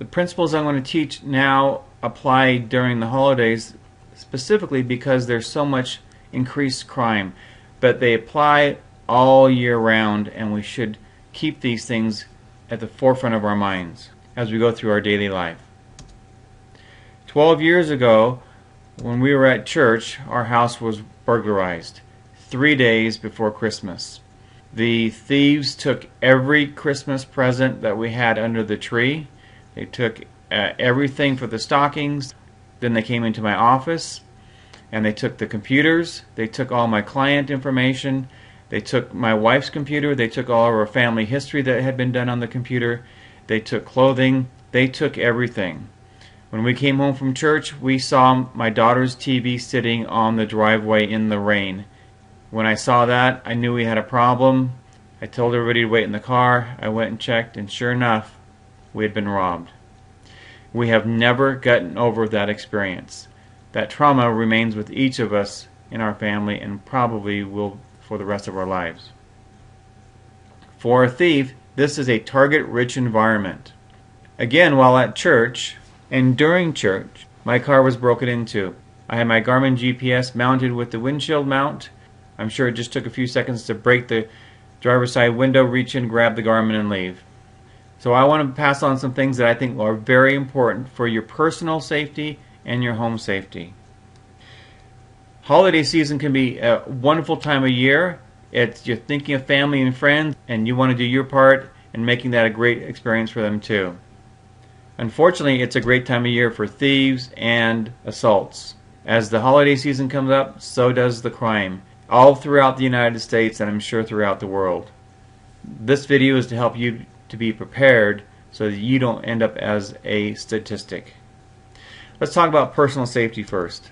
The principles I'm going to teach now apply during the holidays specifically because there's so much increased crime, but they apply all year round, and we should keep these things at the forefront of our minds as we go through our daily life. 12 years ago, when we were at church, our house was burglarized 3 days before Christmas. The thieves took every Christmas present that we had under the tree. They took everything for the stockings. Then they came into my office and they took the computers. They took all my client information. They took my wife's computer. They took all of our family history that had been done on the computer. They took clothing. They took everything. When we came home from church, we saw my daughter's TV sitting on the driveway in the rain. When I saw that, I knew we had a problem. I told everybody to wait in the car. I went and checked, and sure enough, we had been robbed. We have never gotten over that experience. That trauma remains with each of us in our family and probably will for the rest of our lives. For a thief, this is a target-rich environment. Again, while at church and during church, my car was broken into. I had my Garmin GPS mounted with the windshield mount. I'm sure it just took a few seconds to break the driver's side window, reach in, grab the Garmin, and leave. So I want to pass on some things that I think are very important for your personal safety and your home safety. Holiday season can be a wonderful time of year. You're thinking of family and friends, and you want to do your part in making that a great experience for them too. Unfortunately, it's a great time of year for thieves and assaults. As the holiday season comes up, so does the crime, all throughout the United States and I'm sure throughout the world. This video is to help you to be prepared so that you don't end up as a statistic. Let's talk about personal safety first.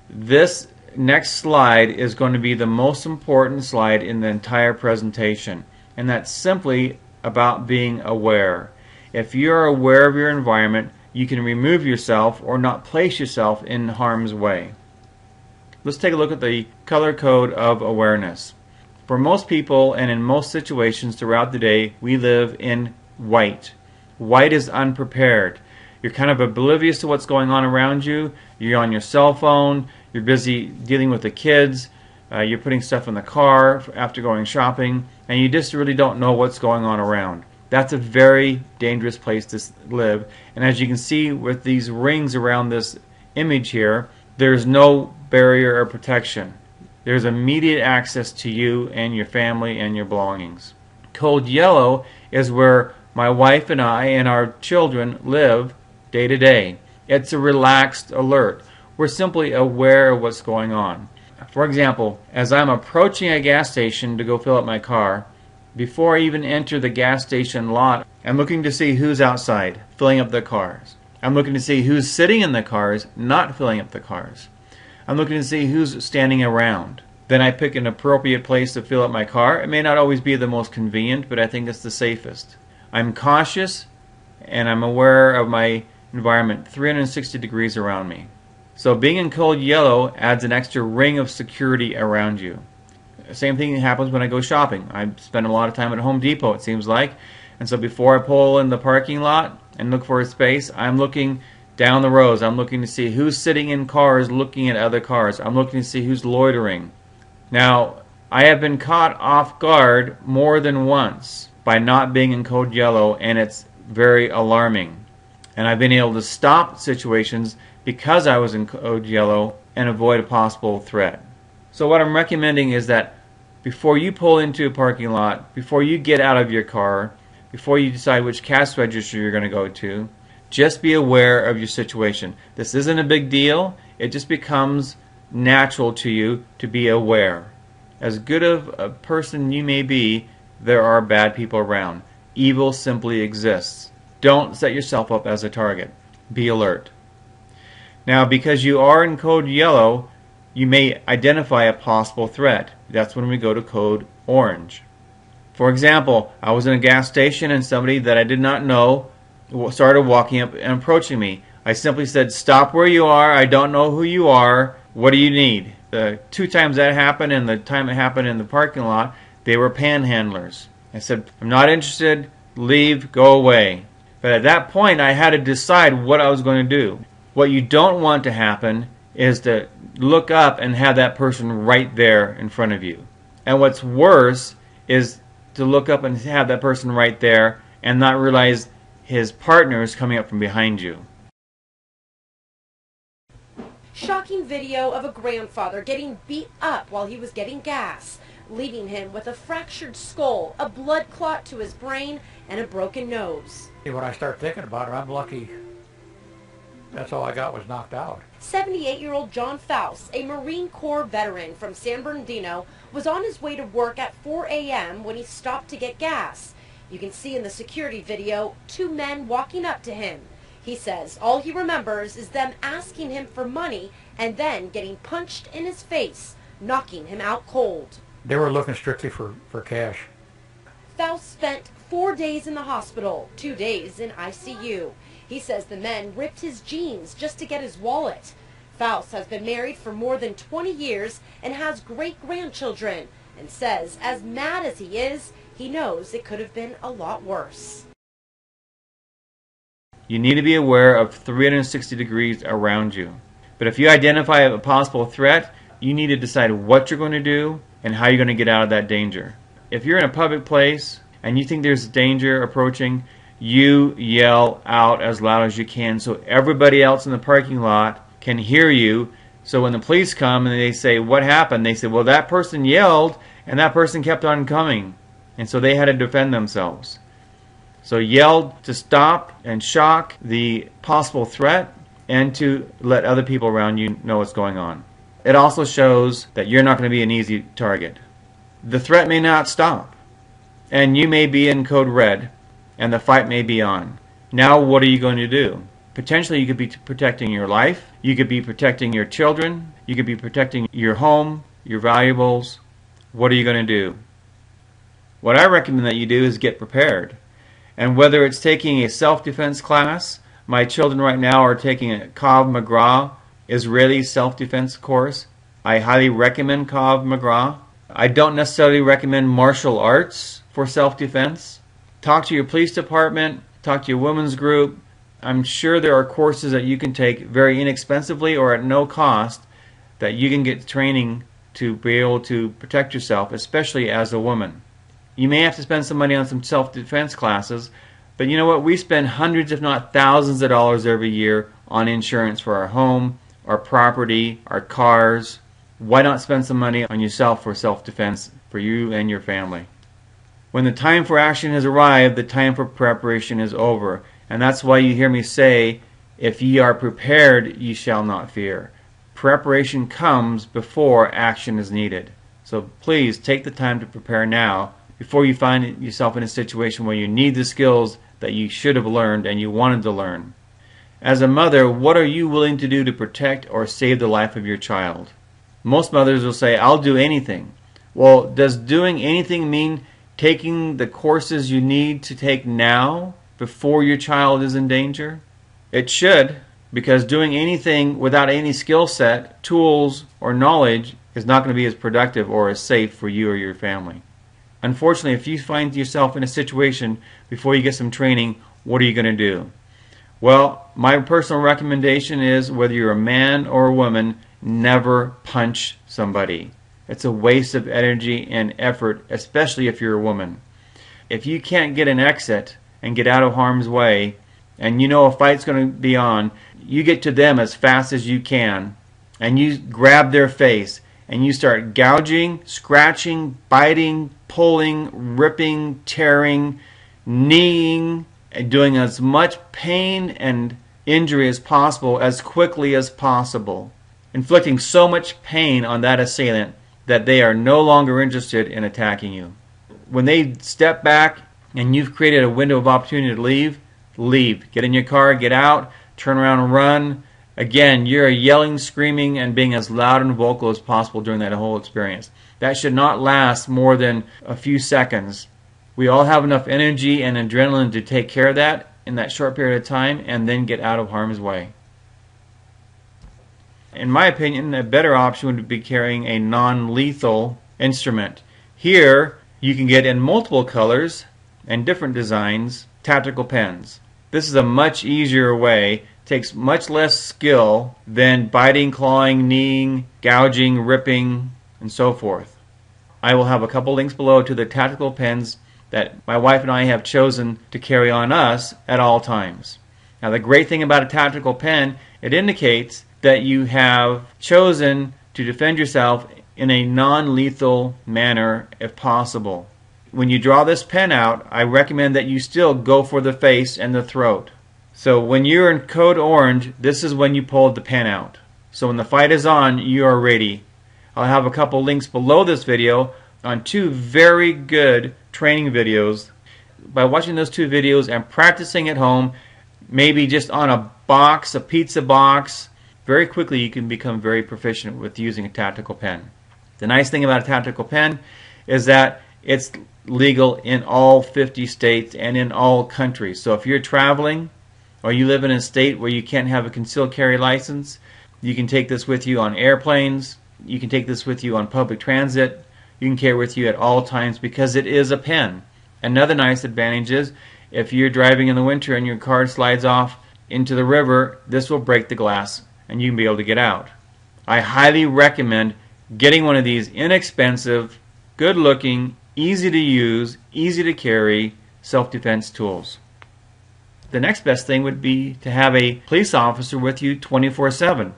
This next slide is going to be the most important slide in the entire presentation, and that's simply about being aware. If you're aware of your environment, you can remove yourself or not place yourself in harm's way. Let's take a look at the color code of awareness. For most people and in most situations throughout the day, we live in white. White is unprepared. You're kind of oblivious to what's going on around you. You're on your cell phone. You're busy dealing with the kids. You're putting stuff in the car after going shopping. And you just really don't know what's going on around. That's a very dangerous place to live. And as you can see with these rings around this image here, there's no barrier or protection. There's immediate access to you and your family and your belongings. Cold yellow is where my wife and I and our children live day to day. It's a relaxed alert. We're simply aware of what's going on. For example, as I'm approaching a gas station to go fill up my car, before I even enter the gas station lot, I'm looking to see who's outside, filling up their cars. I'm looking to see who's sitting in the cars, not filling up the cars. I'm looking to see who's standing around. Then I pick an appropriate place to fill up my car. It may not always be the most convenient, but I think it's the safest. I'm cautious, and I'm aware of my environment 360 degrees around me. So being in cold yellow adds an extra ring of security around you. Same thing happens when I go shopping. I spend a lot of time at Home Depot, it seems like. And so before I pull in the parking lot and look for a space, I'm looking down the rows. I'm looking to see who's sitting in cars looking at other cars. I'm looking to see who's loitering. Now, I have been caught off guard more than once by not being in code yellow, and it's very alarming. And I've been able to stop situations because I was in code yellow and avoid a possible threat. So what I'm recommending is that before you pull into a parking lot, before you get out of your car, before you decide which cash register you're going to go to, just be aware of your situation. This isn't a big deal. It just becomes natural to you to be aware. As good of a person you may be, there are bad people around. Evil simply exists. Don't set yourself up as a target. Be alert. Now, because you are in code yellow, you may identify a possible threat. That's when we go to code orange. For example, I was in a gas station and somebody that I did not know started walking up and approaching me. I simply said, "Stop where you are. I don't know who you are. What do you need?" The 2 times that happened and the time it happened in the parking lot, they were panhandlers. I said, "I'm not interested. Leave. Go away." But at that point, I had to decide what I was going to do. What you don't want to happen is to look up and have that person right there in front of you. And what's worse is to look up and have that person right there and not realize his partner is coming up from behind you. Shocking video of a grandfather getting beat up while he was getting gas, leaving him with a fractured skull, a blood clot to his brain, and a broken nose. When I start thinking about it, I'm lucky that's all I got was knocked out. 78-year-old John Fowles, a Marine Corps veteran from San Bernardino, was on his way to work at 4 a.m. when he stopped to get gas. You can see in the security video 2 men walking up to him. He says all he remembers is them asking him for money and then getting punched in his face, knocking him out cold. They were looking strictly for cash. Fowles spent 4 days in the hospital, 2 days in ICU. He says the men ripped his jeans just to get his wallet. Fowles has been married for more than 20 years and has great-grandchildren, and says as mad as he is, he knows it could have been a lot worse. You need to be aware of 360 degrees around you. But if you identify a possible threat, you need to decide what you're going to do and how you're going to get out of that danger. If you're in a public place and you think there's danger approaching, you yell out as loud as you can so everybody else in the parking lot can hear you. So when the police come and they say, what happened? They say, well, that person yelled and that person kept on coming. And so they had to defend themselves. So yell to stop and shock the possible threat and to let other people around you know what's going on. It also shows that you're not going to be an easy target. The threat may not stop, and you may be in code red, and the fight may be on. Now what are you going to do? Potentially you could be protecting your life, you could be protecting your children, you could be protecting your home, your valuables. What are you going to do? What I recommend that you do is get prepared. And whether it's taking a self-defense class, my children right now are taking a Krav Maga Israeli self-defense course. I highly recommend Krav Maga. I don't necessarily recommend martial arts for self-defense. Talk to your police department, talk to your women's group. I'm sure there are courses that you can take very inexpensively or at no cost that you can get training to be able to protect yourself, especially as a woman. You may have to spend some money on some self-defense classes, but you know what? We spend hundreds if not thousands of dollars every year on insurance for our home, our property, our cars. Why not spend some money on yourself for self-defense for you and your family? When the time for action has arrived, the time for preparation is over. And that's why you hear me say, if ye are prepared, ye shall not fear. Preparation comes before action is needed. So please take the time to prepare now before you find yourself in a situation where you need the skills that you should have learned and you wanted to learn. As a mother, what are you willing to do to protect or save the life of your child? Most mothers will say, I'll do anything. Well, does doing anything mean taking the courses you need to take now before your child is in danger? It should, because doing anything without any skill set, tools, or knowledge is not going to be as productive or as safe for you or your family. Unfortunately, if you find yourself in a situation before you get some training, what are you going to do? Well, my personal recommendation is whether you're a man or a woman, never punch somebody. It's a waste of energy and effort, especially if you're a woman. If you can't get an exit and get out of harm's way, and you know a fight's going to be on, you get to them as fast as you can, and you grab their face, and you start gouging, scratching, biting, pulling, ripping, tearing, kneeing, and doing as much pain and injury as possible as quickly as possible, inflicting so much pain on that assailant that they are no longer interested in attacking you. When they step back and you've created a window of opportunity to leave, leave. Get in your car, get out, turn around and run. Again, you're yelling, screaming, and being as loud and vocal as possible during that whole experience. That should not last more than a few seconds. We all have enough energy and adrenaline to take care of that in that short period of time and then get out of harm's way. In my opinion, a better option would be carrying a non-lethal instrument. Here, you can get in multiple colors and different designs, tactical pens. This is a much easier way, takes much less skill than biting, clawing, kneeing, gouging, ripping, and so forth. I will have a couple links below to the tactical pens that my wife and I have chosen to carry on us at all times. Now the great thing about a tactical pen, it indicates that you have chosen to defend yourself in a non-lethal manner if possible. When you draw this pen out, I recommend that you still go for the face and the throat. So when you're in code orange, this is when you pull the pen out. So when the fight is on, you are ready. I'll have a couple links below this video on two very good training videos. By watching those two videos and practicing at home, maybe just on a box, a pizza box, very quickly you can become very proficient with using a tactical pen. The nice thing about a tactical pen is that it's legal in all 50 states and in all countries. So if you're traveling or you live in a state where you can't have a concealed carry license, you can take this with you on airplanes, you can take this with you on public transit, you can carry it with you at all times because it is a pen. Another nice advantage is if you're driving in the winter and your car slides off into the river, this will break the glass and you can be able to get out. I highly recommend getting one of these inexpensive, good-looking, easy to use, easy to carry self-defense tools. The next best thing would be to have a police officer with you 24/7.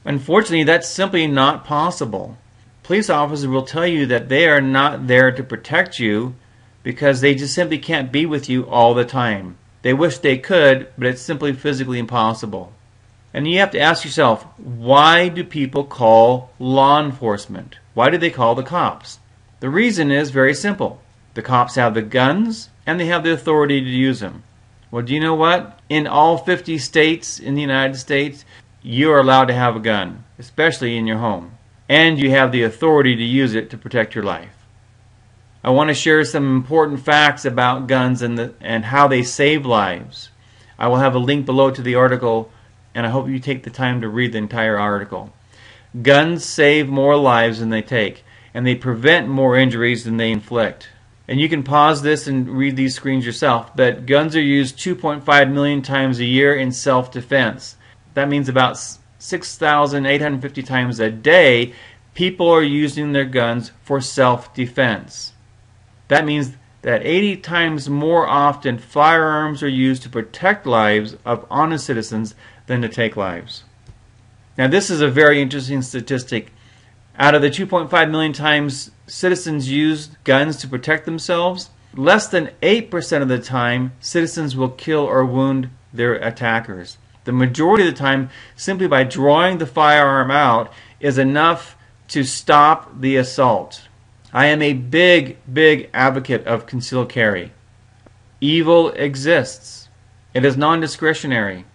Unfortunately, that's simply not possible. Police officers will tell you that they are not there to protect you because they just simply can't be with you all the time. They wish they could, but it's simply physically impossible. And you have to ask yourself, why do people call law enforcement? Why do they call the cops? The reason is very simple. The cops have the guns and they have the authority to use them. Well, do you know what? In all 50 states in the United States, you are allowed to have a gun, especially in your home. And you have the authority to use it to protect your life. I want to share some important facts about guns and how they save lives. I will have a link below to the article, and I hope you take the time to read the entire article. Guns save more lives than they take, and they prevent more injuries than they inflict. And you can pause this and read these screens yourself, but guns are used 2.5 million times a year in self-defense. That means about 6,850 times a day, people are using their guns for self-defense. That means that 80 times more often firearms are used to protect lives of honest citizens than to take lives. Now this is a very interesting statistic. Out of the 2.5 million times citizens use guns to protect themselves, less than 8% of the time citizens will kill or wound their attackers. The majority of the time, simply by drawing the firearm out is enough to stop the assault. I am a big advocate of concealed carry. Evil exists. It is non-discretionary.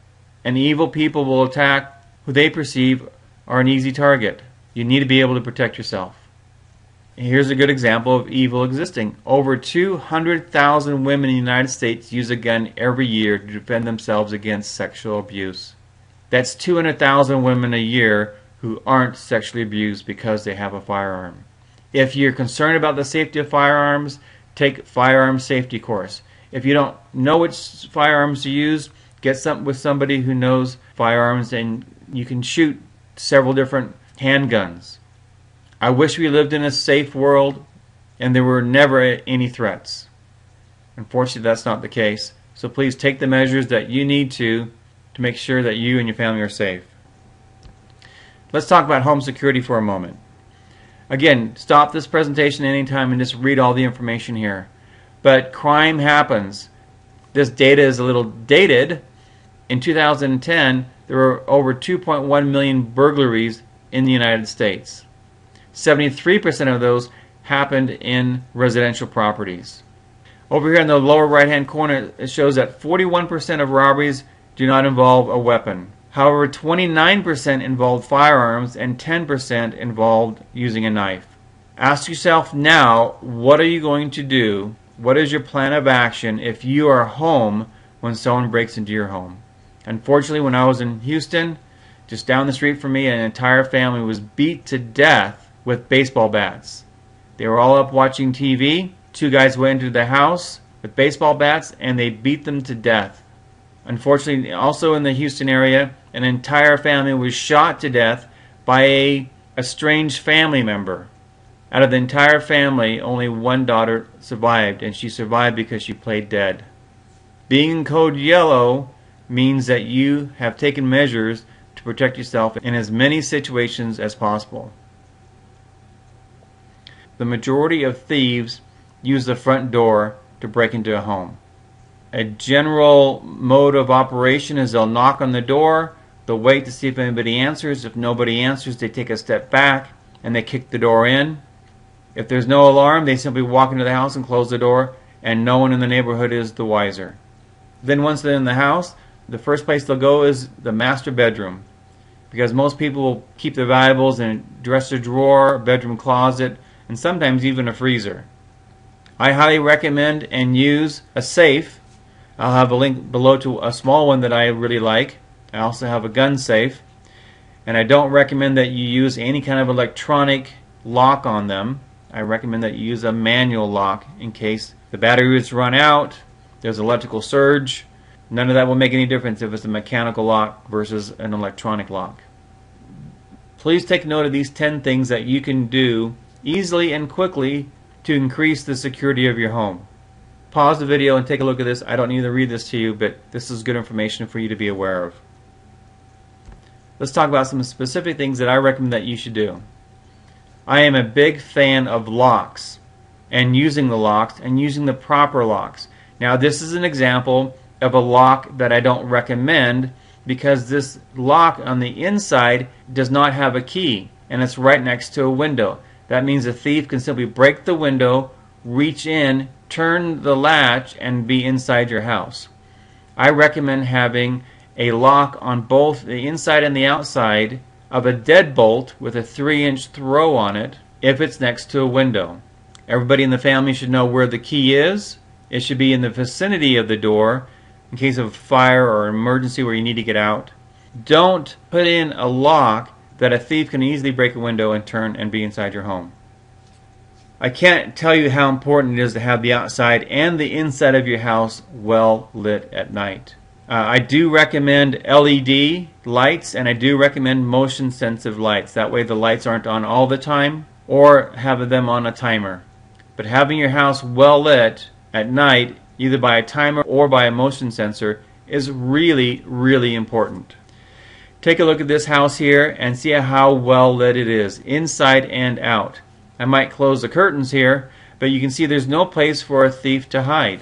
And evil people will attack who they perceive are an easy target. You need to be able to protect yourself. Here's a good example of evil existing. Over 200,000 women in the United States use a gun every year to defend themselves against sexual abuse. That's 200,000 women a year who aren't sexually abused because they have a firearm. If you're concerned about the safety of firearms, take firearm safety course. If you don't know which firearms to use, get with somebody who knows firearms and you can shoot several different handguns. I wish we lived in a safe world and there were never any threats. Unfortunately, that's not the case. So please take the measures that you need to make sure that you and your family are safe. Let's talk about home security for a moment. Again, stop this presentation anytime and just read all the information here. But crime happens. This data is a little dated. In 2010, there were over 2.1 million burglaries in the United States. 73% of those happened in residential properties. Over here in the lower right hand corner, it shows that 41% of robberies do not involve a weapon. However, 29% involved firearms and 10% involved using a knife. Ask yourself now, what are you going to do? What is your plan of action if you are home when someone breaks into your home? Unfortunately, when I was in Houston, just down the street from me, an entire family was beat to death with baseball bats. They were all up watching TV. Two guys went into the house with baseball bats and they beat them to death. Unfortunately, also in the Houston area, an entire family was shot to death by a estranged family member. Out of the entire family, only one daughter survived, and she survived because she played dead. Being in code yellow means that you have taken measures to protect yourself in as many situations as possible. The majority of thieves use the front door to break into a home. A general mode of operation is they'll knock on the door, they'll wait to see if anybody answers. If nobody answers, they take a step back and they kick the door in. If there's no alarm, they simply walk into the house and close the door, and no one in the neighborhood is the wiser. Then once they're in the house, the first place they'll go is the master bedroom, because most people will keep their valuables in a dresser drawer, bedroom closet, and sometimes even a freezer. I highly recommend and use a safe. I'll have a link below to a small one that I really like. I also have a gun safe. And I don't recommend that you use any kind of electronic lock on them. I recommend that you use a manual lock in case the battery is run out, there's electrical surge. None of that will make any difference if it's a mechanical lock versus an electronic lock. Please take note of these 10 things that you can do easily and quickly to increase the security of your home. Pause the video and take a look at this. I don't need to read this to you, but this is good information for you to be aware of. Let's talk about some specific things that I recommend that you should do. I am a big fan of locks and using the locks and using the proper locks. Now this is an example of a lock that I don't recommend because this lock on the inside does not have a key and it's right next to a window. That means a thief can simply break the window, reach in, turn the latch, and be inside your house. I recommend having a lock on both the inside and the outside of a deadbolt with a 3-inch throw on it if it's next to a window. Everybody in the family should know where the key is. It should be in the vicinity of the door in case of fire or emergency where you need to get out. Don't put in a lock that a thief can easily break a window and turn and be inside your home. I can't tell you how important it is to have the outside and the inside of your house well lit at night. I do recommend LED lights, and I do recommend motion sensitive lights. That way the lights aren't on all the time, or have them on a timer. But having your house well lit at night, either by a timer or by a motion sensor, is really, really important. Take a look at this house here and see how well lit it is, inside and out. I might close the curtains here, but you can see there's no place for a thief to hide.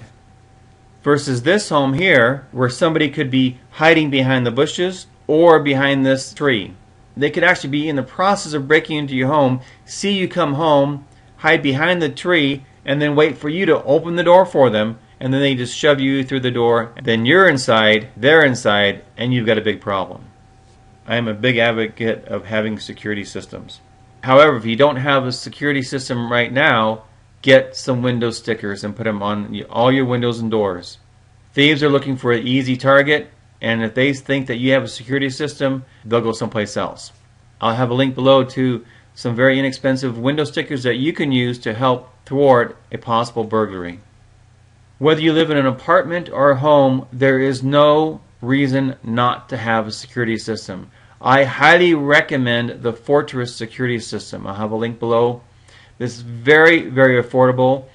Versus this home here, where somebody could be hiding behind the bushes or behind this tree. They could actually be in the process of breaking into your home, see you come home, hide behind the tree, and then wait for you to open the door for them, and then they just shove you through the door. Then you're inside, they're inside, and you've got a big problem. I am a big advocate of having security systems. However, if you don't have a security system right now, get some window stickers and put them on all your windows and doors. Thieves are looking for an easy target, and if they think that you have a security system, they'll go someplace else. I'll have a link below to some very inexpensive window stickers that you can use to help thwart a possible burglary. Whether you live in an apartment or a home, there is no reason not to have a security system. I highly recommend the Fortress security system. I'll have a link below. This is very, very affordable.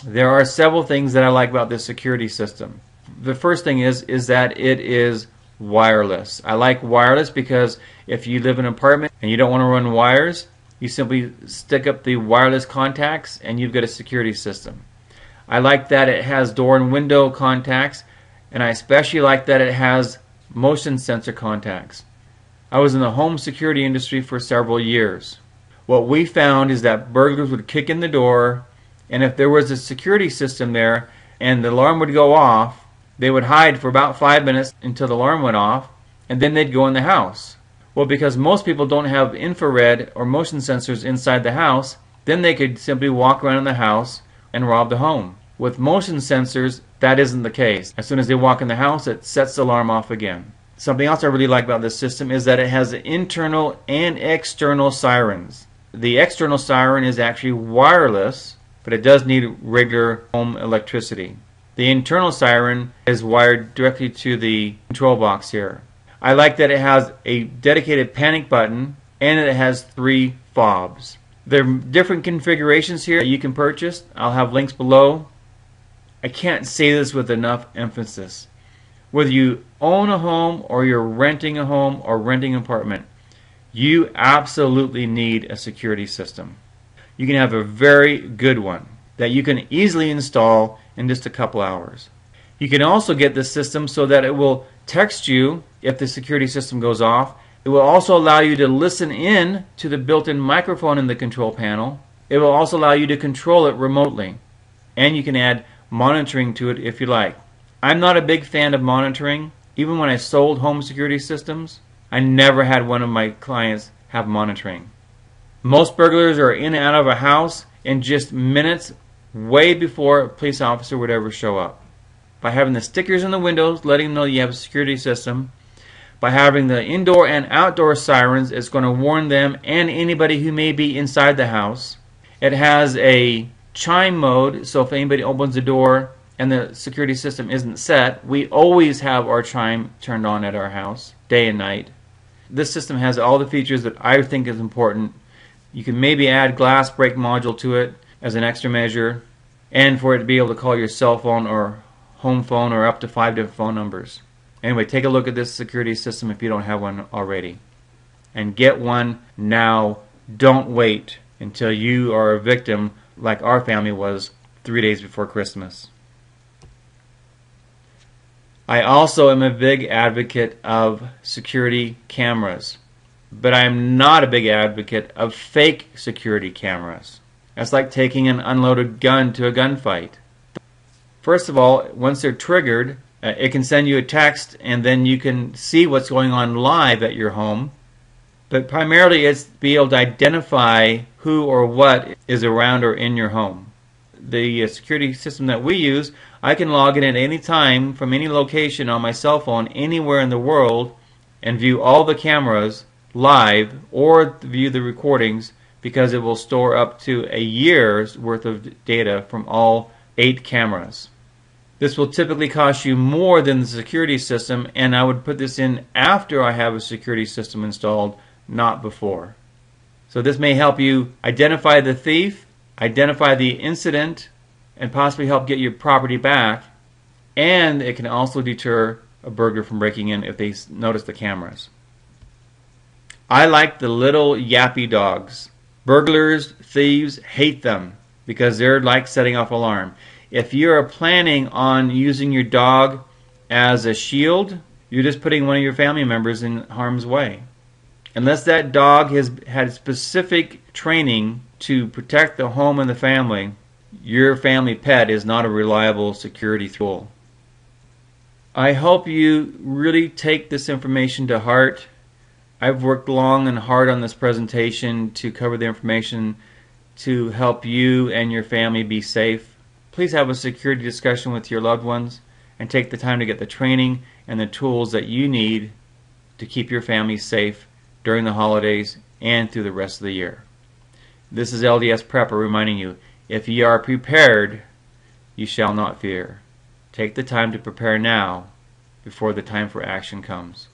There are several things that I like about this security system. The first thing is that it is wireless. I like wireless because if you live in an apartment and you don't want to run wires, you simply stick up the wireless contacts and you've got a security system. I like that it has door and window contacts, and I especially like that it has motion sensor contacts. I was in the home security industry for several years. What we found is that burglars would kick in the door, and if there was a security system there and the alarm would go off, they would hide for about 5 minutes until the alarm went off, and then they'd go in the house. Well, because most people don't have infrared or motion sensors inside the house, then they could simply walk around the house and rob the home. With motion sensors, that isn't the case. As soon as they walk in the house, it sets the alarm off again. Something else I really like about this system is that it has internal and external sirens. The external siren is actually wireless, but it does need regular home electricity. The internal siren is wired directly to the control box here. I like that it has a dedicated panic button and it has 3 fobs. There are different configurations here that you can purchase. I'll have links below. I can't say this with enough emphasis. Whether you own a home or you're renting a home or renting an apartment, you absolutely need a security system. You can have a very good one that you can easily install in just a couple hours. You can also get this system so that it will text you if the security system goes off. It will also allow you to listen in to the built-in microphone in the control panel. It will also allow you to control it remotely. And you can add monitoring to it if you like. I'm not a big fan of monitoring. Even when I sold home security systems, I never had one of my clients have monitoring. Most burglars are in and out of a house in just minutes, way before a police officer would ever show up. By having the stickers in the windows letting them know you have a security system, by having the indoor and outdoor sirens, it's going to warn them and anybody who may be inside the house. It has a chime mode, so if anybody opens the door and the security system isn't set, we always have our chime turned on at our house, day and night. This system has all the features that I think is important. You can maybe add glass break module to it as an extra measure, and for it to be able to call your cell phone or home phone or up to 5 different phone numbers. Anyway, take a look at this security system if you don't have one already. And get one now. Don't wait until you are a victim like our family was 3 days before Christmas. I also am a big advocate of security cameras, but I am not a big advocate of fake security cameras. That's like taking an unloaded gun to a gunfight. First of all, once they're triggered, it can send you a text and then you can see what's going on live at your home. But primarily it's to be able to identify who or what is around or in your home. The security system that we use, I can log in at any time from any location on my cell phone anywhere in the world and view all the cameras live or view the recordings, because it will store up to a year's worth of data from all 8 cameras. This will typically cost you more than the security system, and I would put this in after I have a security system installed, not before. So this may help you identify the thief, identify the incident, and possibly help get your property back, and it can also deter a burglar from breaking in if they notice the cameras. I like the little yappy dogs. Burglars, thieves hate them because they're like setting off alarm. If you're planning on using your dog as a shield, you're just putting one of your family members in harm's way. Unless that dog has had specific training to protect the home and the family, your family pet is not a reliable security tool. I hope you really take this information to heart. I've worked long and hard on this presentation to cover the information to help you and your family be safe. Please have a security discussion with your loved ones and take the time to get the training and the tools that you need to keep your family safe during the holidays and through the rest of the year. This is LDS Prepper reminding you, if ye are prepared, ye shall not fear. Take the time to prepare now before the time for action comes.